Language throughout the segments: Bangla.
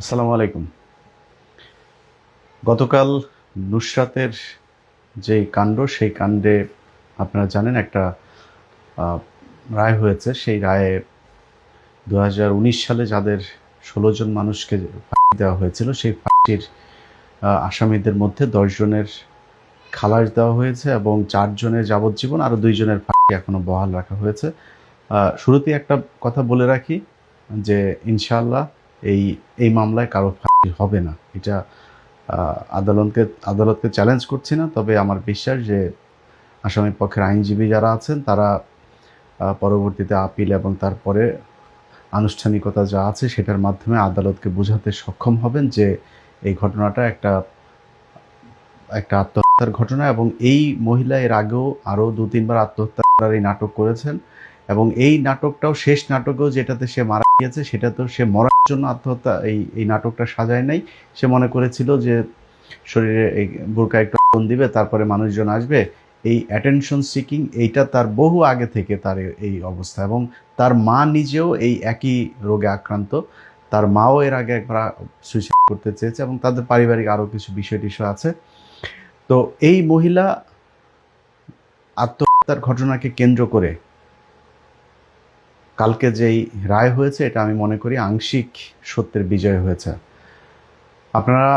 আসসালামু আলাইকুম। গতকাল নুসরাতের যে কাণ্ড, সেই কাণ্ডে আপনারা জানেন একটা আহ, রায় হয়েছে। সেই রায়ে 2019 সালে যাদের 16 জন মানুষকে ফাঁসি দেওয়া হয়েছিল, সেই ফাঁসির আসামিদের মধ্যে 10 জনের খালাস দেওয়া হয়েছে এবং 4 জনের যাবজ্জীবন, আরও 2 জনের ফাঁসি এখনো বহাল রাখা হয়েছে। শুরুতেই একটা কথা বলে রাখি যে ইনশাআল্লাহ এই এই মামলায় কারো ফাঁসি হবে না। এটা আদালতকে চ্যালেঞ্জ করছি না, তবে আমার বিশ্বাস যে আসামি পক্ষের আইনজীবী যারা আছেন তারা পরবর্তীতে আপিল এবং তারপরে আনুষ্ঠানিকতা যা আছে সেটার মাধ্যমে আদালতকে বোঝাতে সক্ষম হবেন যে এই ঘটনাটা একটা একটা আত্মহত্যার ঘটনা। এবং এই মহিলা এর আগেও আরও 2-3 বার আত্মহত্যার এই নাটক করেছেন, এবং এই নাটকটাও শেষ নাটকেও যেটাতে সে মারা গিয়েছে সেটাতেও সে মরার জন্য আত্মহত্যা এই নাটকটা সাজায় নাই। সে মনে করেছিল যে শরীরে এই বোরকা একটু আগুন দিবে, তারপরে মানুষজন আসবে। এই অ্যাটেনশন সিকিং এইটা তার বহু আগে থেকে তার এই অবস্থা, এবং তার মা নিজেও এই একই রোগে আক্রান্ত। তার মাও এর আগে একবার সুইসাইড করতে চেয়েছে, এবং তাদের পারিবারিক আরও কিছু বিষয় টিষয় আছে। তো এই মহিলা আত্মহত্যার ঘটনাকে কেন্দ্র করে কালকে যেই রায় হয়েছে, এটা আমি মনে করি আংশিক সত্যের বিজয় হয়েছে। আপনারা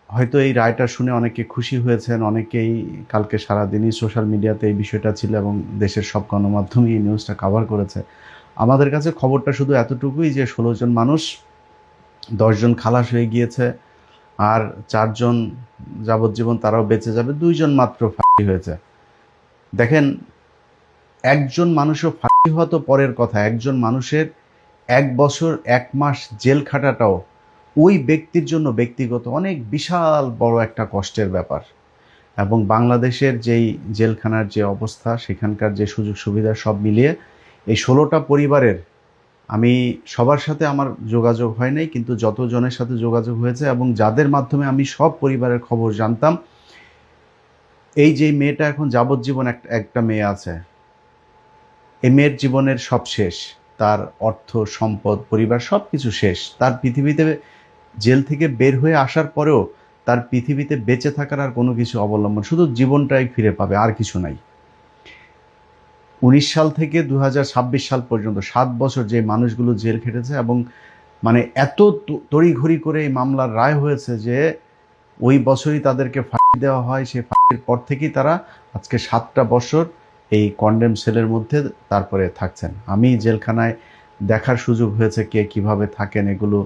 হয়তো এই রায়টা শুনে অনেকে খুশি হয়েছেন, অনেকেই কালকে সারাদিনই সোশ্যাল মিডিয়াতে এই বিষয়টা ছিল এবং দেশের সব গণমাধ্যমে এই নিউজটা কভার করেছে। আমাদের কাছে খবরটা শুধু এতটুকুই যে 16 জন মানুষ, 10 জন খালাস হয়ে গিয়েছে, আর 4 জন যাবজ্জীবন তারাও বেঁচে যাবে, 2 জন মাত্র ফাঁসি হয়েছে। দেখেন, একজন মানুষও ফাঁসি হওয়া তো পরের কথা, একজন মানুষের 1 বছর 1 মাস জেল খাটাটাও ওই ব্যক্তির জন্য ব্যক্তিগত অনেক বিশাল বড় একটা কষ্টের ব্যাপার। এবং বাংলাদেশের যেই জেলখানার যে অবস্থা, সেখানকার যে সুযোগ সুবিধা, সব মিলিয়ে এই 16টা পরিবারের, আমি সবার সাথে আমার যোগাযোগ হয় নাই, কিন্তু যতজনের সাথে যোগাযোগ হয়েছে এবং যাদের মাধ্যমে আমি সব পরিবারের খবর জানতাম, এই যে মেয়েটা এখন যাবজ্জীবন একটা মেয়ে আছে, এই মেয়ের জীবনের সব শেষ। তার অর্থ সম্পদ পরিবার সব কিছু শেষ। তার পৃথিবীতে জেল থেকে বের হয়ে আসার পরেও তার পৃথিবীতে বেঁচে থাকার আর কোনো কিছু অবলম্বন, শুধু জীবনটাই ফিরে পাবে, আর কিছু নাই। 19 সাল থেকে 2026 সাল পর্যন্ত 7 বছর যে মানুষগুলো জেল খেটেছে, এবং মানে এত তড়িঘড়ি করে এই মামলার রায় হয়েছে যে ওই বছরই তাদেরকে ফাঁসি দেওয়া হয়। সেই ফাঁসির পর থেকেই তারা আজকে 7টা বছর এই কন্ডেম সেলের মধ্যে তারপরে থাকছেন। আমি জেলখানায় দেখার সুযোগ হয়েছে কে কিভাবে থাকেন এগুলো।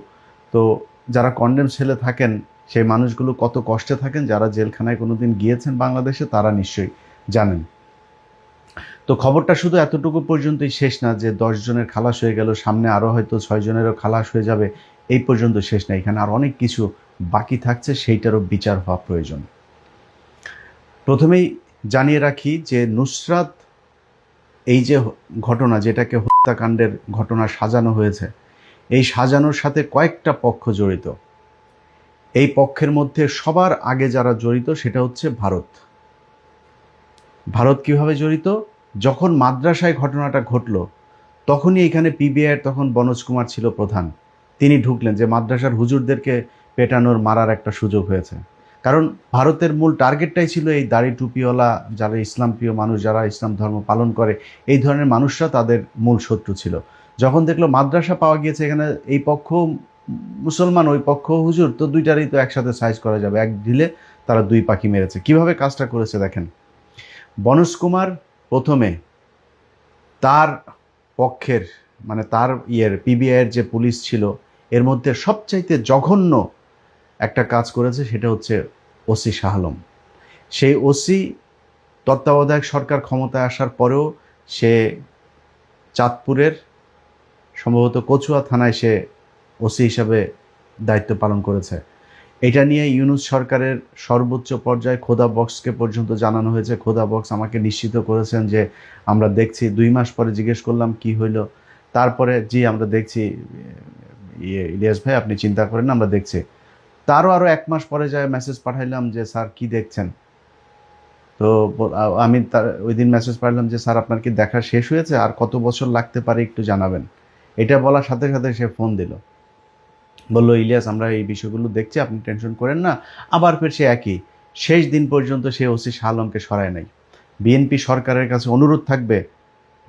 তো যারা কন্ডেম সেলে থাকেন সেই মানুষগুলো কত কষ্টে থাকেন, যারা জেলখানায় কোনোদিন গিয়েছেন বাংলাদেশে তারা নিশ্চয়ই জানেন। তো খবরটা শুধু এতটুকু পর্যন্তই শেষ না যে 10 জনের খালাস হয়ে গেল, সামনে আরও হয়তো 6 জনেরও খালাস হয়ে যাবে, এই পর্যন্ত শেষ না। এখানে আর অনেক কিছু বাকি থাকছে, সেইটারও বিচার হওয়া প্রয়োজন। প্রথমেই জানিয়ে রাখি যে নুসরাত এই যে ঘটনা, যেটাকে হত্যাকাণ্ডের ঘটনা সাজানো হয়েছে, এই সাজানোর সাথে কয়েকটা পক্ষ জড়িত। এই পক্ষের মধ্যে সবার আগে যারা জড়িত সেটা হচ্ছে ভারত। ভারত কিভাবে জড়িত? যখন মাদ্রাসায় ঘটনাটা ঘটল, তখনই এখানে পিবিআইয়ের তখন বনোজ কুমার ছিল প্রধান। তিনি ঢুকলেন যে মাদ্রাসার হুজুরদেরকে পেটানোর, মারার একটা সুযোগ হয়েছে। কারণ ভারতের মূল টার্গেটটাই ছিল এই দাড়ি টুপিওয়ালা যারা ইসলাম প্রিয় মানুষ, যারা ইসলাম ধর্ম পালন করে, এই ধরনের মানুষরা তাদের মূল শত্রু ছিল। যখন দেখলো মাদ্রাসা পাওয়া গিয়েছে, এখানে এই পক্ষ মুসলমান, ওই পক্ষ হুজুর, তো দুইটারই তো একসাথে সাইজ করা যাবে, এক ঢিলে তারা 2 পাখি মেরেছে। কিভাবে কাজটা করেছে দেখেন। বনোজ কুমার প্রথমে তার পক্ষের, মানে তার পিবিআইয়ের যে পুলিশ ছিল, এর মধ্যে সবচাইতে জঘন্য একটা কাজ করেছে, সেটা হচ্ছে ওসি শাহ আলম। সেই ওসি তত্ত্বাবধায়ক সরকার ক্ষমতায় আসার পরেও সে চাঁদপুরের সম্ভবত কচুয়া থানায় সে ওসি হিসাবে দায়িত্ব পালন করেছে। এটা নিয়ে ইউনূস সরকারের সর্বোচ্চ পর্যায়ে খোদা বক্সকে পর্যন্ত জানানো হয়েছে। খোদা বক্স আমাকে নিশ্চিত করেছেন যে আমরা দেখছি। 2 মাস পরে জিজ্ঞেস করলাম কি হইল, তারপরে জি আমরা দেখছি, ইলিয়াস ভাই আপনি চিন্তা করেন না, আমরা দেখছি। আরও 1 মাস পরে যায় মেসেজ পাঠাইলাম যে স্যার কি দেখছেন। তো আমি তার ওই দিন মেসেজ পাঠালাম যে স্যার আপনার কি দেখা শেষ হয়েছে, আর কত বছর লাগতে পারে একটু জানাবেন। এটা বলার সাথে সাথে সে ফোন দিল। বলল, ইলিয়াস আমরা এই বিষয়গুলো দেখছি, আপনি টেনশন করেন না। আবার ফের সে একই, শেষ দিন পর্যন্ত সে ওসি শাহ আলমকে সরায় নাই। বিএনপি সরকারের কাছে অনুরোধ থাকবে,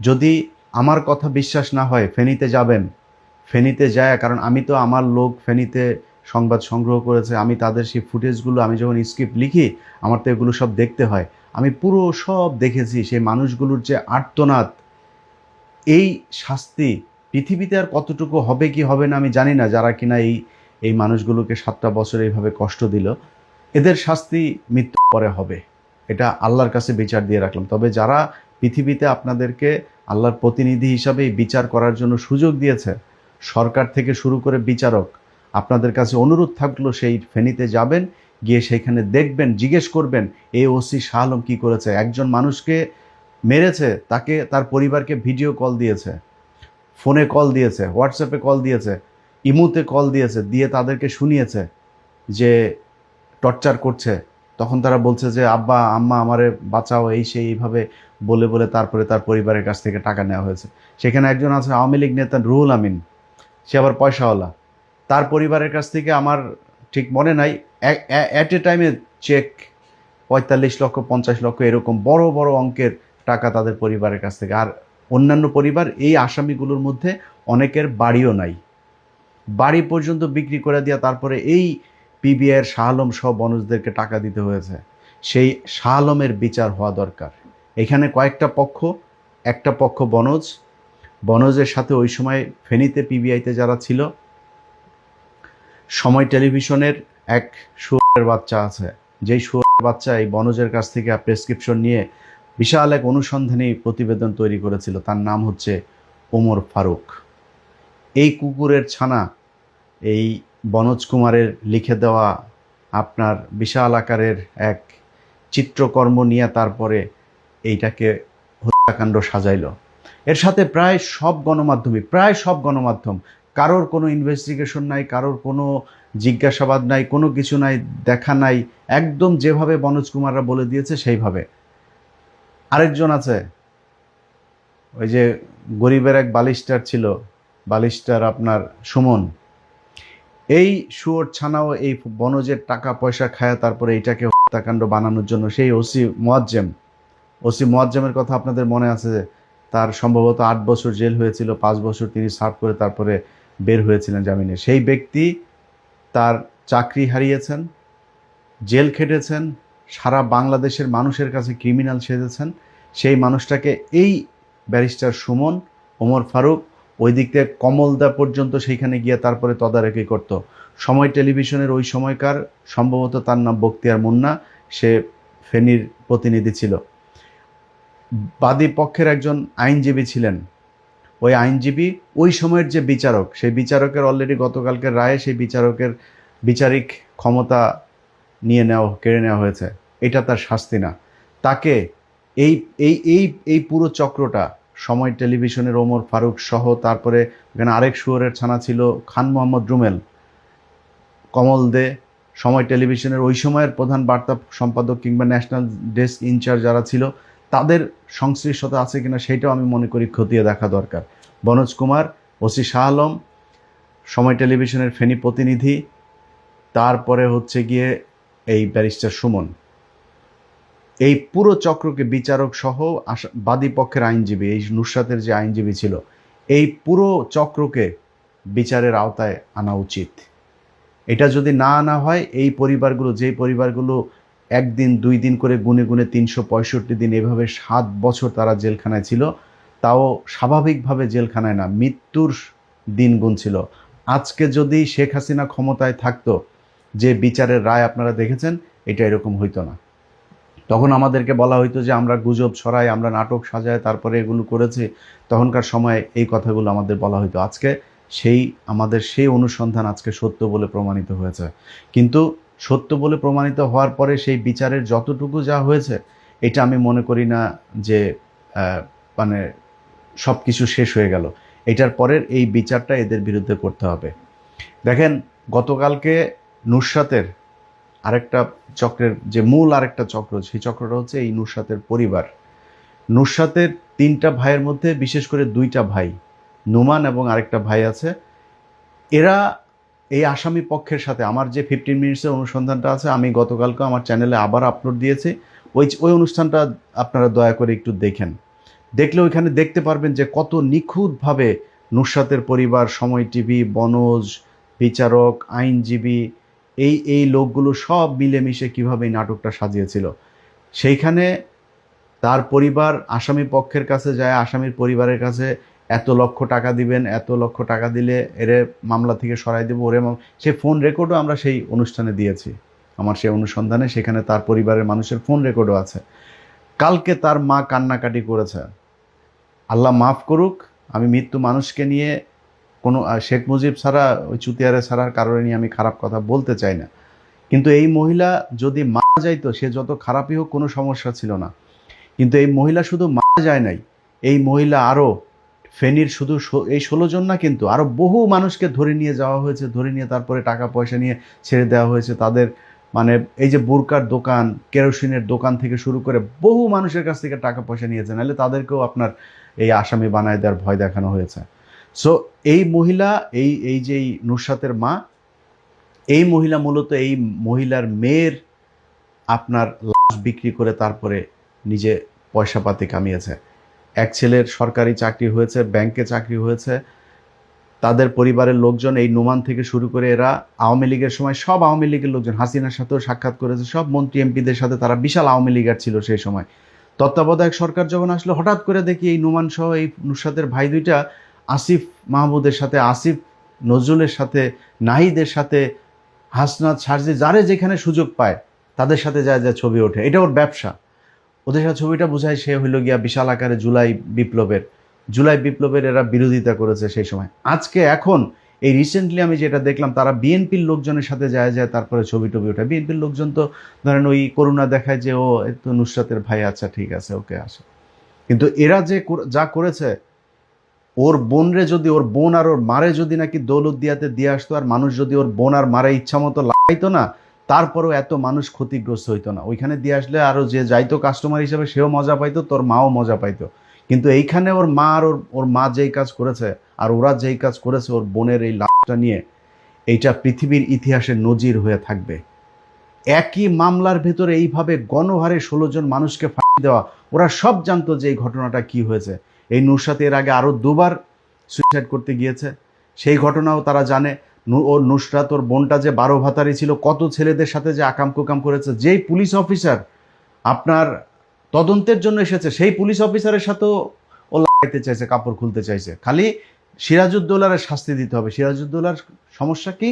যদি আমার কথা বিশ্বাস না হয় ফেনীতে যাবেন, ফেনীতে যায়, কারণ আমি তো আমার লোক ফেনীতে সংবাদ সংগ্রহ করেছে, আমি তাদের সেই ফুটেজগুলো, আমি যখন স্ক্রিপ্ট লিখি আমার তো এগুলো সব দেখতে হয়, আমি পুরো সব দেখেছি। সেই মানুষগুলোর যে আর্তনাদ, এই শাস্তি পৃথিবীতে আর কতটুকু হবে কি হবে না আমি জানি না, যারা কিনা এই এই মানুষগুলোকে 7টা বছর এইভাবে কষ্ট দিল, এদের শাস্তি মৃত্যুর পরে হবে, এটা আল্লাহর কাছে বিচার দিয়ে রাখলাম। তবে যারা পৃথিবীতে আপনাদেরকে আল্লাহর প্রতিনিধি হিসাবে এই বিচার করার জন্য সুযোগ দিয়েছে, সরকার থেকে শুরু করে বিচারক, আপনাদের কাছে অনুরোধ থাকলো সেই ফেনীতে যাবেন, গিয়ে সেইখানে দেখবেন, জিজ্ঞেস করবেন এই ওসি শাহ আলম কী করেছে। একজন মানুষকে মেরেছে, তাকে তার পরিবারকে ভিডিও কল দিয়েছে, ফোনে কল দিয়েছে, হোয়াটসঅ্যাপে কল দিয়েছে, ইমুতে কল দিয়েছে, দিয়ে তাদেরকে শুনিয়েছে যে টর্চার করছে। তখন তারা বলছে যে আব্বা আম্মা আমারে বাঁচাও, এই সেই এইভাবে বলে বলে তারপরে তার পরিবারের কাছ থেকে টাকা নেওয়া হয়েছে। সেখানে একজন আছে আওয়ামী লীগ নেতা রুহুল আমিন, সে আবার পয়সাওয়ালা, তার পরিবারের কাছ থেকে আমার ঠিক মনে নাই, অ্যাট এ টাইমে চেক 45 লক্ষ 50 লক্ষ এরকম বড় বড় অঙ্কের টাকা তাদের পরিবারের কাছ থেকে। আর অন্যান্য পরিবার, এই আসামিগুলোর মধ্যে অনেকের বাড়িও নাই, বাড়ি পর্যন্ত বিক্রি করে দিয়া তারপরে এই পিবিআইয়ের শাহ আলম সহ বনজদেরকে টাকা দিতে হয়েছে। সেই শাহ আলমের বিচার হওয়া দরকার। এখানে কয়েকটা পক্ষ, একটা পক্ষ বনজ, বনজের সাথে ওই সময় ফেনীতে পিবিআইতে যারা ছিল, সময় টেলিভিশনের এক শুয়োরের বাচ্চা আছে, যেই শুয়োরের বাচ্চা এই বনজের কাছ থেকে প্রেসক্রিপশন নিয়ে বিশাল এক অনুসন্ধানী প্রতিবেদন তৈরি করেছিল, তার নাম হচ্ছে ওমর ফারুক। এই কুকুরের ছানা এই বনজ কুমারের লিখে দেওয়া আপনার বিশাল আকারের এক চিত্রকর্ম নিয়ে তারপরে এইটাকে হত্যাকাণ্ড সাজাইল। এর সাথে প্রায় সব গণমাধ্যম, কারোর কোনো ইনভেস্টিগেশন নাই, কারোর কোনো জিজ্ঞাসাবাদ নাই, কোনো কিছু নাই, দেখা নাই, একদম যেভাবে বনজ কুমাররা বলে দিয়েছে সেইভাবে। আরেকজন আছে, ওই যে গরিবের এক বালিস্টার ছিল, বালিস্টার আপনার সুমন, এই শুয়োর ছানাও এই বনজের টাকা পয়সা খায় তারপরে এইটাকে হত্যাকাণ্ড বানানোর জন্য সেই ওসি মোয়াজ্জেমের কথা আপনাদের মনে আছে যে তার সম্ভবত 8 বছর জেল হয়েছিল, 5 বছর তিনি সার্ভ করে তারপরে বের হয়েছিলেন জামিনে। সেই ব্যক্তি তার চাকরি হারিয়েছেন, জেল খেটেছেন, সারা বাংলাদেশের মানুষের কাছে ক্রিমিনাল সেজেছেন। সেই মানুষটাকে এই ব্যারিস্টার সুমন, ওমর ফারুক ওই দিক থেকে কমলদা পর্যন্ত সেইখানে গিয়ে তারপরে তদারকি করত। সময় টেলিভিশনের ওই সময়কার সম্ভবত তার নাম বখতিয়ার মুন্না, সে ফেনীর প্রতিনিধি ছিল। বাদী পক্ষের একজন আইনজীবী ছিলেন, ওই আইনজীবী ওই সময়ের যে বিচারক, সেই বিচারকের অলরেডি গতকালকের রায়ে সেই বিচারকের বিচারিক ক্ষমতা কেড়ে নেওয়া হয়েছে। এটা তার শাস্তি না। তাকে এই এই এই এই পুরো চক্রটা, সময় টেলিভিশনের ওমর ফারুক সহ, তারপরে এখানে আরেক শুয়োরের ছানা ছিল খান মোহাম্মদ রুমেল, কমল দে, সময় টেলিভিশনের ওই সময়ের প্রধান বার্তা সম্পাদক কিংবা ন্যাশনাল ডেস্ক ইনচার্জ যারা ছিল, তাদের সংশ্লিষ্টতা আছে কিনা সেইটাও আমি মনে করি খতিয়ে দেখা দরকার। বনোজ কুমার, ওসি শাহ আলম, সময় টেলিভিশনের ফেনী প্রতিনিধি, তারপরে হচ্ছে গিয়ে এই ব্যারিস্টার সুমন, এই পুরো চক্রকে বিচারক সহ বাদী পক্ষের আইনজীবী, এই নুসরাতের যে আইনজীবী ছিল, এই পুরো চক্রকে বিচারের আওতায় আনা উচিত। এটা যদি না আনা হয়, এই পরিবারগুলো, যেই পরিবারগুলো 1 দিন 2 দিন করে গুনে গুনে 365 দিন এভাবে 7 বছর তারা জেলখানায় ছিল, তাও স্বাভাবিকভাবে জেলখানায় না, মৃত্যুর দিন গুনছিল। আজকে যদি শেখ হাসিনা ক্ষমতায় থাকতো, যে বিচারের রায় আপনারা দেখেছেন, এটা এরকম হইতো না। তখন আমাদেরকে বলা হইতো যে আমরা গুজব ছড়াই, আমরা নাটক সাজাই, তারপরে এগুলো করেছি। তখনকার সময় এই কথাগুলো আমাদের বলা হইতো। আজকে আমাদের সেই অনুসন্ধান আজকে সত্য বলে প্রমাণিত হয়েছে। কিন্তু সত্য বলে প্রমাণিত হওয়ার পরে সেই বিচারের যতটুকু যা হয়েছে, এটা আমি মনে করি না যে মানে সব কিছু শেষ হয়ে গেল। এটার পরের এই বিচারটা এদের বিরুদ্ধে করতে হবে। দেখেন, গতকালকে নুসরাতের আরেকটা চক্রের যে মূল আরেকটা চক্র, সেই চক্রটা হচ্ছে এই নুসরাতের পরিবার। নুসরাতের 3টা ভাইয়ের মধ্যে বিশেষ করে 2টা ভাই, নুমান এবং আরেকটা ভাই আছে, এরা এই আসামি পক্ষের সাথে আমার যে 15 মিনিটসের অনুসন্ধানটা আছে, আমি গতকালকে আমার চ্যানেলে আবার আপলোড দিয়েছি। ওই অনুষ্ঠানটা আপনারা দয়া করে একটু দেখেন। দেখলে ওইখানে দেখতে পারবেন যে কত নিখুঁতভাবে নুসরাতের পরিবার, সময় টিভি, বনজ, বিচারক, আইনজীবী, এই লোকগুলো সব মিলেমিশে কীভাবে এই নাটকটা সাজিয়েছিল। সেইখানে তার পরিবার আসামি পক্ষের কাছে যায়, আসামির পরিবারের কাছে এত লক্ষ টাকা দিবেন, এত লক্ষ টাকা দিলে এরে মামলা থেকে সরাই দেবো, ওরে সে ফোন রেকর্ডও আমরা সেই অনুষ্ঠানে দিয়েছি। আমার সেই অনুসন্ধানে সেখানে তার পরিবারের মানুষের ফোন রেকর্ডও আছে। কালকে তার মা কান্নাকাটি করেছে। আল্লাহ মাফ করুক, আমি মৃত্যু মানুষকে নিয়ে কোনো শেখ মুজিব ছাড়া, ওই চুতিয়ারে ছাড়ার কারণে নিয়ে আমি খারাপ কথা বলতে চাই না, কিন্তু এই মহিলা যদি মারা যাইতো, সে যত খারাপই হোক কোনো সমস্যা ছিল না। কিন্তু এই মহিলা শুধু মারা যায় নাই, এই মহিলা আরও ফেনীর শুধু এই 16 জন না, কিন্তু আরও বহু মানুষকে ধরে নিয়ে যাওয়া হয়েছে, ধরে নিয়ে তারপরে টাকা পয়সা নিয়ে ছেড়ে দেওয়া হয়েছে। তাদের মানে এই যে বুরকার দোকান, কেরোসিনের দোকান থেকে শুরু করে বহু মানুষের কাছ থেকে টাকা পয়সা নিয়েছে, নাহলে তাদেরকেও আপনার এই আসামি বানায় দেওয়ার ভয় দেখানো হয়েছে। সো এই মহিলা, এই যে নুসরাতের মা, এই মহিলা মূলত এই মহিলার মেয়ের আপনার লাশ বিক্রি করে তারপরে নিজে পয়সাপাতি কামিয়েছে। এক ছেলের সরকারি চাকরি হয়েছে, ব্যাংকে চাকরি হয়েছে। তাদের পরিবারের লোকজন এই নোমান থেকে শুরু করে এরা আওয়ামী লীগের সময় সব আওয়ামী লীগের লোকজন, হাসিনার সাথেও সাক্ষাৎ করেছে, সব মন্ত্রী এমপিদের সাথে তারা বিশাল আওয়ামী লীগার ছিল সেই সময়। তত্ত্বাবধায়ক সরকার যখন আসলো, হঠাৎ করে দেখি এই নোমান সহ এই নুসরাতের ভাই দুইটা আসিফ মাহমুদের সাথে, আসিফ নজরুলের সাথে, নাহিদের সাথে, হাসনাত, সারজি, যারে যেখানে সুযোগ পায় তাদের সাথে যায় যায় ছবি ওঠে। এটা ওর ব্যবসা। ওদের সাথে ছবিটা বোঝায় সে হইল গিয়া বিশাল আকারে জুলাই বিপ্লবের এরা বিরোধিতা করেছে সেই সময়। আজকে এখন এই রিসেন্টলি আমি যেটা দেখলাম, তারা বিএনপির লোকজনের সাথে যায় যায় তারপরে ছবি টবি ওঠে। বিএনপির লোকজন তো ধরেন ওই করুণা দেখায় যে ও তো নুসরাতের ভাই, আচ্ছা ঠিক আছে, ওকে আসে। কিন্তু এরা যে যা করেছে, ওর বোনরে যদি, ওর বোন আর ওর মারে যদি নাকি দৌলতদিয়াতে দিয়ে আসতো, আর মানুষ যদি ওর বোন আর মারে ইচ্ছা মতো লাগাইতো না, তারপরেও এত মানুষ ক্ষতিগ্রস্ত হইতো না। ওইখানে দিয়ে আসলে আরও যে যাইতো কাস্টমার হিসেবে, সেও মজা পাইতো, তোর মাও মজা পাইতো। কিন্তু এইখানে ওর মা আর ওর মা যেই কাজ করেছে, আর ওরা যেই কাজ করেছে ওর বোনের এই লাশটা নিয়ে, এইটা পৃথিবীর ইতিহাসে নজির হয়ে থাকবে। একই মামলার ভেতরে এইভাবে গণহারে 16 জন মানুষকে ফাঁসি দেওয়া, ওরা সব জানতো যে এই ঘটনাটা কি হয়েছে। এই নুসরাত এর আগে আরও দুবার সুইসাইড করতে গিয়েছে, সেই ঘটনাও তারা জানে। ওর নুসরাত, ওর বোনটা যে 12 ভাতারি ছিল, কত ছেলেদের সাথে যে আকাম কুকাম করেছে। যেই পুলিশ অফিসার আপনার তদন্তের জন্য এসেছে, সেই পুলিশ অফিসারের সাথেও ও লাগাইতে চাইছে, কাপড় খুলতে চাইছে। খালি সিরাজউদ্দৌলার শাস্তি দিতে হবে। সিরাজউদ্দৌলার সমস্যা কি?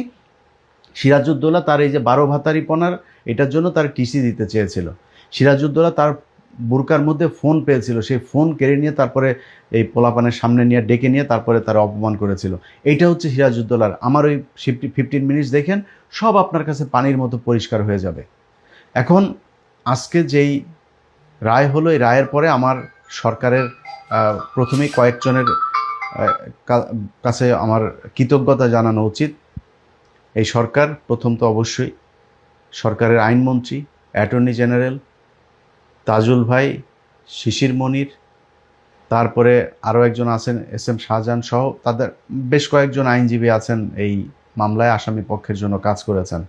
সিরাজউদ্দৌলা তার এই যে 12 ভাতারিপনার এটার জন্য তার টিসি দিতে চেয়েছিল। সিরাজউদ্দৌলা তার বুরকার মধ্যে ফোন পেয়েছিল, সেই ফোন কেড়ে নিয়ে তারপরে এই পোলাপানের সামনে নিয়ে ডেকে নিয়ে তারপরে তারা অপমান করেছিল। এইটা হচ্ছে সিরাজউদ্দৌলার। আমার ওই 15 মিনিটস দেখেন, সব আপনার কাছে পানির মতো পরিষ্কার হয়ে যাবে। এখন আজকে যেই রায় হলো, এই রায়ের পরে আমার সরকারের প্রথমেই কয়েকজনের কাছে আমার কৃতজ্ঞতা জানানো উচিত। এই সরকার, প্রথম তো অবশ্যই সরকারের আইনমন্ত্রী, অ্যাটর্নি জেনারেল তাজুল ভাই, শিশির মনির, তারপরে আরও একজন আছেন এস এম শাহজাহান সহ তাদের বেশ কয়েকজন আইনজীবী আছেন এই মামলায় আসামি পক্ষের জন্য কাজ করেছেন।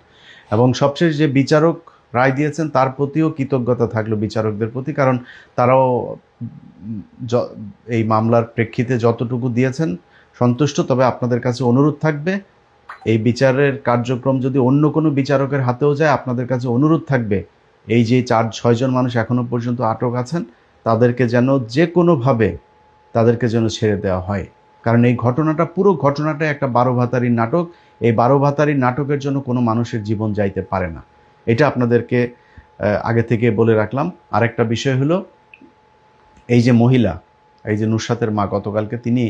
এবং সবশেষ যে বিচারক রায় দিয়েছেন তার প্রতিও কৃতজ্ঞতা থাকলো বিচারকদের প্রতি, কারণ তারাও এই মামলার প্রেক্ষিতে যতটুকু দিয়েছেন সন্তুষ্ট। তবে আপনাদের কাছে অনুরোধ থাকবে, এই বিচারের কার্যক্রম যদি অন্য কোনো বিচারকের হাতেও যায়, আপনাদের কাছে অনুরোধ থাকবে, এই যে 4-6 জন মানুষ এখনও পর্যন্ত আটক আছেন, তাদেরকে যেন যে কোনোভাবে তাদেরকে যেন ছেড়ে দেওয়া হয়। কারণ এই ঘটনাটা, পুরো ঘটনাটা একটা 12 ভাতারির নাটক। এই 12 ভাতারির নাটকের জন্য কোনো মানুষের জীবন যাইতে পারে না। এটা আপনাদেরকে আগে থেকে বলে রাখলাম। আরেকটা বিষয় হলো, এই যে মহিলা, এই যে নুসরাতের মা, গতকালকে তিনি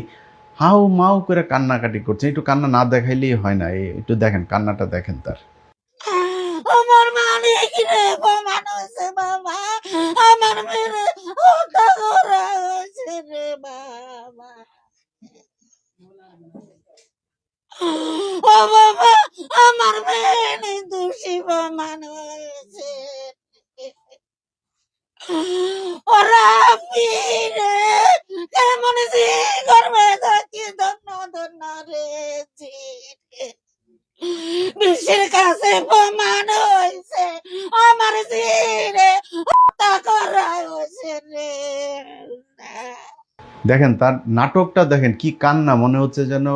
হাউ মাউ করে কান্নাকাটি করছেন। একটু কান্না না দেখাইলেই হয় না, একটু দেখেন, কান্নাটা দেখেন তার। আমার মালিক রে প্রমাণ হয়েছে বাবা, আমার মেরে হত্যা করা হয়েছে রে বাবা। ও বাবা, আমার মেয়ে দোষী প্রমাণ হয়েছে। ওরা ফিরে কেমন করবে, ধন্য ধন্য রে। বিশ্বের কাছে প্রমাণ হয়েছে আমার জিরে হত্যা করা হয়েছে রে। দেখেন তার নাটকটা দেখেন, কি কান্না, মনে হচ্ছে যেন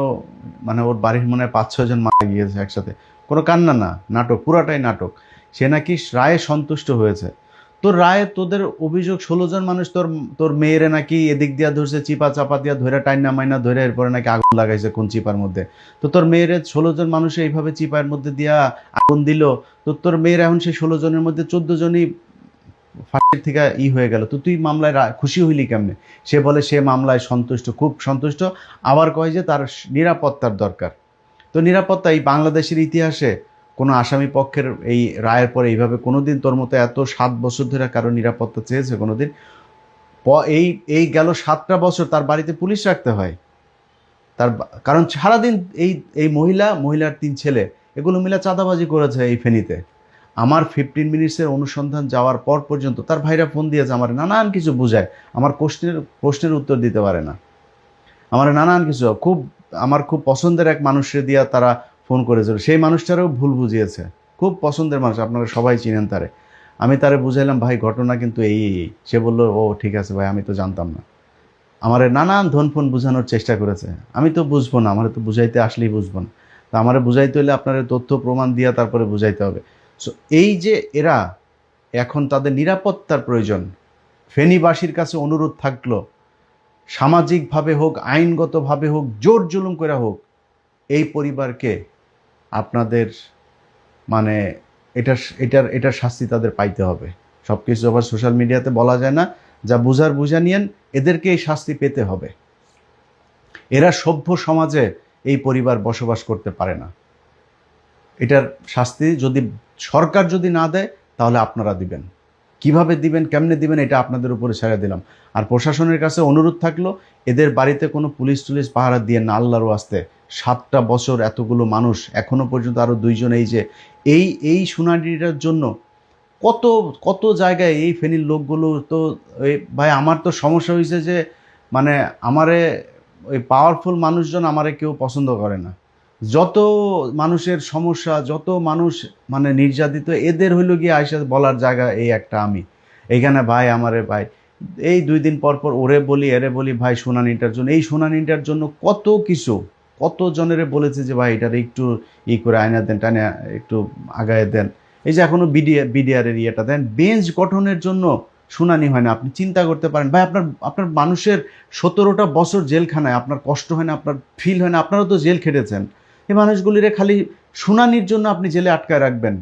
মানে ওর বাড়ির মনে হয় 5-6 জন মারা গিয়েছে একসাথে। কোনো কান্না না, নাটক, পুরাটাই নাটক। সে নাকি রায়ে সন্তুষ্ট হয়েছে। তোর রায়ে তোদের অভিযোগ 16 জন মানুষ তোর তোর মেয়েরে নাকি এদিক দিয়া ধরছে, চিপা চাপা দিয়া ধরে, টাইনা মাইনা ধরে, এরপরে নাকি আগুন লাগাইছে কোন চিপার মধ্যে। তো তোর মেয়েরে 16 জন মানুষ এইভাবে চিপার মধ্যে দিয়া আগুন দিল। তো তোর মেয়ের এখন সেই 16 জনের মধ্যে 14 জনই ফাঁসির থেকে হয়ে গেল। তো তুই মামলায় খুশি হইলি কেমনে? সে বলে সে মামলায় সন্তুষ্ট, খুব সন্তুষ্ট। আবার কয় যে তার নিরাপত্তার দরকার। তো নিরাপত্তা এই বাংলাদেশের ইতিহাসে কোনো আসামি পক্ষের এই রায়ের পরে এইভাবে কোনোদিন তোর মতো এত 7 বছর ধরে কারো নিরাপত্তা চেয়েছে কোনোদিন? এই এই গেল 7টা বছর তার বাড়িতে পুলিশ রাখতে হয় কারণ সারাদিন এই এই মহিলার 3 ছেলে এগুলো মিলে চাঁদাবাজি করেছে এই ফেনীতে। আমার 15 মিনিটসের অনুসন্ধান যাওয়ার পর পর্যন্ত তার ভাইরা ফোন দিয়েছে, আমার নানান কিছু বুঝায়, আমার প্রশ্নের উত্তর দিতে পারে না, আমার নানান কিছু আমার খুব পছন্দের এক মানুষের দিয়া তারা ফোন করেছিল, সেই মানুষটারও ভুল বুঝিয়েছে। খুব পছন্দের মানুষ, আপনারা সবাই চিনেন তারে। আমি তারে বুঝাইলাম ভাই ঘটনা কিন্তু এই। সে বলল ও ঠিক আছে ভাই, আমি তো জানতাম না। আমারে নানান ধন ফোন বোঝানোর চেষ্টা করেছে। আমি তো বুঝবো না, আমার তো বুঝাইতে আসলেই বুঝবো না। তা আমারে বুঝাইতে হলে আপনার তথ্য প্রমাণ দিয়া তারপরে বুঝাইতে হবে। সো এই যে এরা এখন তাদের নিরাপত্তার প্রয়োজন, ফেনীবাসীর কাছে অনুরোধ থাকলো সামাজিকভাবে হোক, আইনগতভাবে হোক, জোর জুলুম করে হোক, এই পরিবারকে আপনাদের মানে এটার শাস্তি তাদের পাইতে হবে। সব কিছু আবার সোশ্যাল মিডিয়াতে বলা যায় না, যা বুঝার বুঝা নিয়েন, এদেরকে এই শাস্তি পেতে হবে। এরা সভ্য সমাজে এই পরিবার বসবাস করতে পারে না। এটার শাস্তি যদি সরকার যদি না দেয় তাহলে আপনারা দিবেন। কিভাবে দিবেন, কেমনে দিবেন, এটা আপনাদের উপরে ছেড়ে দিলাম। আর প্রশাসনের কাছে অনুরোধ থাকলো এদের বাড়িতে কোনো পুলিশ টুলিশ পাহারা দিয়ে না, আল্লাহর ওয়াস্তে। 7টা বছর এতগুলো মানুষ, এখনো পর্যন্ত আরো 2 জন এই যে এই শুনানিটার জন্য কত কত জায়গায় এই ফেনীর লোকগুলো তো ভাই আমার তো সমস্যা হয়েছে যে মানে আমারে ওই পাওয়ারফুল মানুষজন আমারে কেউ পছন্দ করে না। যত মানুষের সমস্যা, যত মানুষ মানে নির্যাতিত, এদের হইল গিয়ে আইসা বলার জায়গা এই একটা আমি এইখানে। ভাই আমারে ভাই এই 2 দিন পর পর ওরে বলি এরে বলি ভাই শুনানিটার জন্য, এই শুনানিটার জন্য কত কিছু, কত জনেরে বলেছে যে ভাই এটার একটু করে আয়না দেন, টানে একটু আগায় দেন। এই যে এখনো বিডিআরের ইয়েটা দেন, বেঞ্চ গঠনের জন্য শুনানি হয় না। আপনি চিন্তা করতে পারেন ভাই, আপনার মানুষের 17টা বছর জেলখানায়, আপনার কষ্ট হয় না, আপনার ফিল হয় না? আপনারাও তো জেল খেটেছেন। এই মানুষগুলিরে খালি শুনানির জন্য আপনি জেলে আটকায় রাখবেন?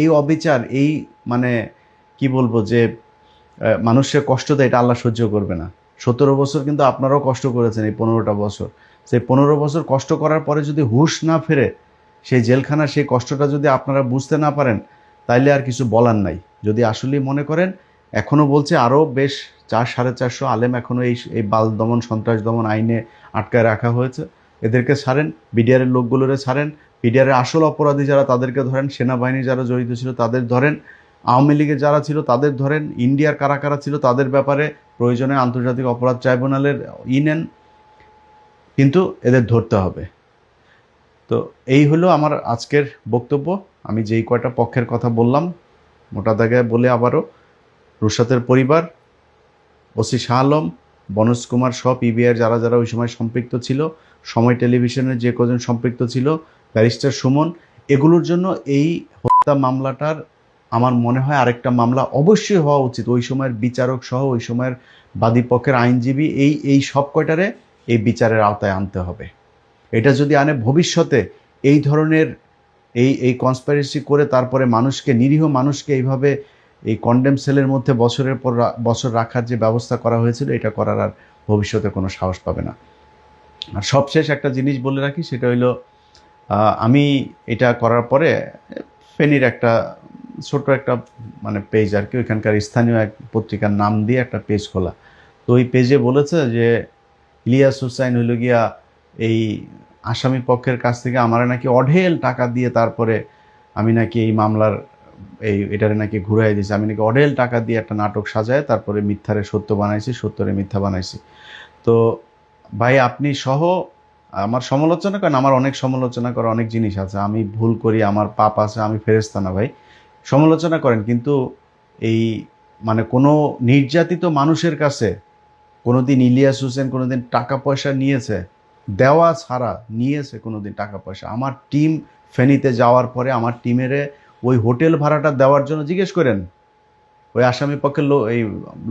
এই অবিচার, এই মানে কি বলবো যে মানুষের কষ্ট দেয়, এটা আল্লাহ সহ্য করবে না। 17 বছর কিন্তু আপনারাও কষ্ট করেছেন, এই 15টা বছর। সেই 15 বছর কষ্ট করার পরে যদি হুঁশ না ফেরে, সেই জেলখানার সেই কষ্টটা যদি আপনারা বুঝতে না পারেন, তাইলে আর কিছু বলার নাই। যদি আসলেই মনে করেন, এখনও বলছে আরও বেশ 400-450 আলেম এখনও এই বাল দমন সন্ত্রাস দমন আইনে আটকায় রাখা হয়েছে। এদেরকে ছাড়েন, বিডিআরের লোকগুলোরে ছাড়েন, বিডিআরের আসল অপরাধী যারা তাদেরকে ধরেন, সেনাবাহিনী যারা জড়িত ছিল তাদের ধরেন, আওয়ামী লীগের যারা ছিল তাদের ধরেন, ইন্ডিয়ার কারা কারা ছিল তাদের ব্যাপারে প্রয়োজনে আন্তর্জাতিক অপরাধ ট্রাইব্যুনালের নেন, কিন্তু এদের ধরতে হবে। তো এই হলো আমার আজকের বক্তব্য। আমি যেই কয়টা পক্ষের কথা বললাম মোটা দাগায় বলে আবারও, রুশাতের পরিবার, ওসি শাহ আলম, বনজ কুমার সহ পিবিআর যারা যারা ওই সময় সম্পৃক্ত ছিল, সময় টেলিভিশনের যে কজন সম্পৃক্ত ছিল, ব্যারিস্টার সুমন, এগুলোর জন্য এই হত্যা মামলাটার আমার মনে হয় আরেকটা মামলা অবশ্যই হওয়া উচিত। ওই সময়ের বিচারক সহ ওই সময়ের বাদীপক্ষের আইনজীবী এই সব কয়টারে এই বিচারের আওতায় আনতে হবে। এটা যদি আনে, ভবিষ্যতে এই ধরনের এই কনস্পিরেসি করে তারপরে মানুষকে, নিরীহ মানুষকে এইভাবে এই কন্ডেম সেলের মধ্যে বছরের পর বছর রাখার যে ব্যবস্থা করা হয়েছিল, এটা করার আর ভবিষ্যতে কোনো সাহস পাবে না। আর সবশেষ একটা জিনিস বলে রাখি, সেটা হইলো আমি এটা করার পরে ফেনীর একটা ছোট একটা মানে পেজ আর কি, ওইখানকার স্থানীয় এক পত্রিকার নাম দিয়ে একটা পেজ খোলা। তো ওই পেজে বলেছে যে ইলিয়াস হুসাইন হইল গিয়া এই আসামি পক্ষের কাছ থেকে আমার নাকি অঢেল টাকা দিয়ে তারপরে আমি নাকি এই মামলার এটারে নাকি ঘুরাই দিয়েছি, আমি নাকি অঢেল টাকা দিয়ে একটা নাটক সাজায় তারপরে মিথ্যারে সত্য বানাইছি, সত্যরে মিথ্যা বানাইছি। তো ভাই আপনি সহ আমার সমালোচনা করেন, আমার অনেক সমালোচনা করা অনেক জিনিস আছে, আমি ভুল করি, আমার পাপ আছে, আমি ফেরেশতা না ভাই। সমালোচনা করেন, কিন্তু এই মানে কোনো নির্যাতিত মানুষের কাছে কোনোদিন ইলিয়াস হোসেন কোনোদিন টাকা পয়সা নিয়েছে? দেওয়া ছাড়া নিয়েছে কোনোদিন টাকা পয়সা? আমার টিম ফেনীতে যাওয়ার পরে আমার টিমেরে ওই হোটেল ভাড়াটা দেওয়ার জন্য জিজ্ঞেস করেন, ওই আসামি পক্ষের এই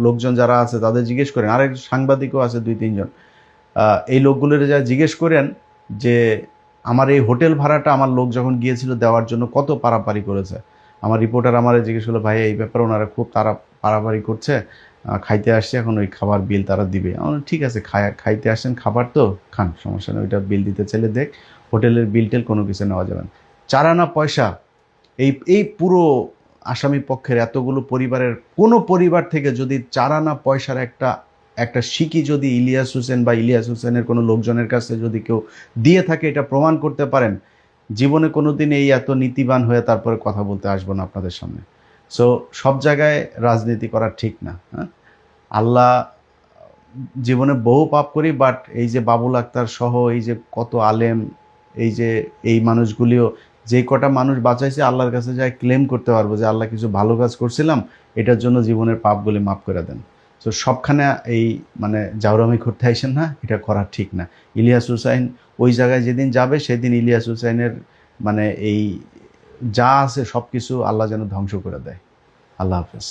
লোকজন যারা আছে তাদের জিজ্ঞেস করেন, আরেক সাংবাদিকও আছে 2-3 জন, এই লোকগুলোর যা জিজ্ঞেস করেন যে আমার এই হোটেল ভাড়াটা আমার লোক যখন গিয়েছিল দেওয়ার জন্য কত পারাপারি করেছে। আমার রিপোর্টার আমার জিজ্ঞেস করলো, ভাই এই ব্যাপারে ওনারা খুব তারা পারাপারি করছে, খাইতে আসছে, এখন ওই খাবার বিল তারা দিবে। আমার বললাম, ঠিক আছে, খাইতে আসছেন, খাবার তো খান, সমস্যা নেই, ওইটা বিল দিতে চাইলে দেখ, হোটেলের বিল টেল কোনো কিছু নেওয়া যাবে না। 4 আনা পয়সা এই এই পুরো আসামি পক্ষের এতগুলো পরিবারের কোনো পরিবার থেকে যদি 4 আনা পয়সার একটা একটা সিকি যদি ইলিয়াস হোসেন বা ইলিয়াস হোসেনের কোনো লোকজনের কাছে যদি কেউ দিয়ে থাকে, এটা প্রমাণ করতে পারেন, জীবনে কোনোদিন এই এত নীতিবান হয়ে তারপরে কথা বলতে আসবো না আপনাদের সামনে। সো সব জায়গায় রাজনীতি করা ঠিক না। হ্যাঁ, আল্লাহ, জীবনে বহু পাপ করি, বাট এই যে বাবুল আক্তার সহ এই যে কত আলেম, এই যে এই মানুষগুলিও, যে কটা মানুষ বাঁচাইছে, আল্লাহর কাছে যাই ক্লেম করতে পারবো যে আল্লাহ কিছু ভালো কাজ করছিলাম, এটার জন্য জীবনের পাপগুলি মাফ করে দেন। তো সবখানে এই মানে জাউরামি করতে আইসেন না, এটা করা ঠিক না। ইলিয়াস হুসাইন ওই জায়গায় যেদিন যাবে সেদিন ইলিয়াস হুসাইনের মানে এই যা আছে সব কিছু আল্লাহ যেন ধ্বংস করে দেয়। আল্লাহ হাফেজ।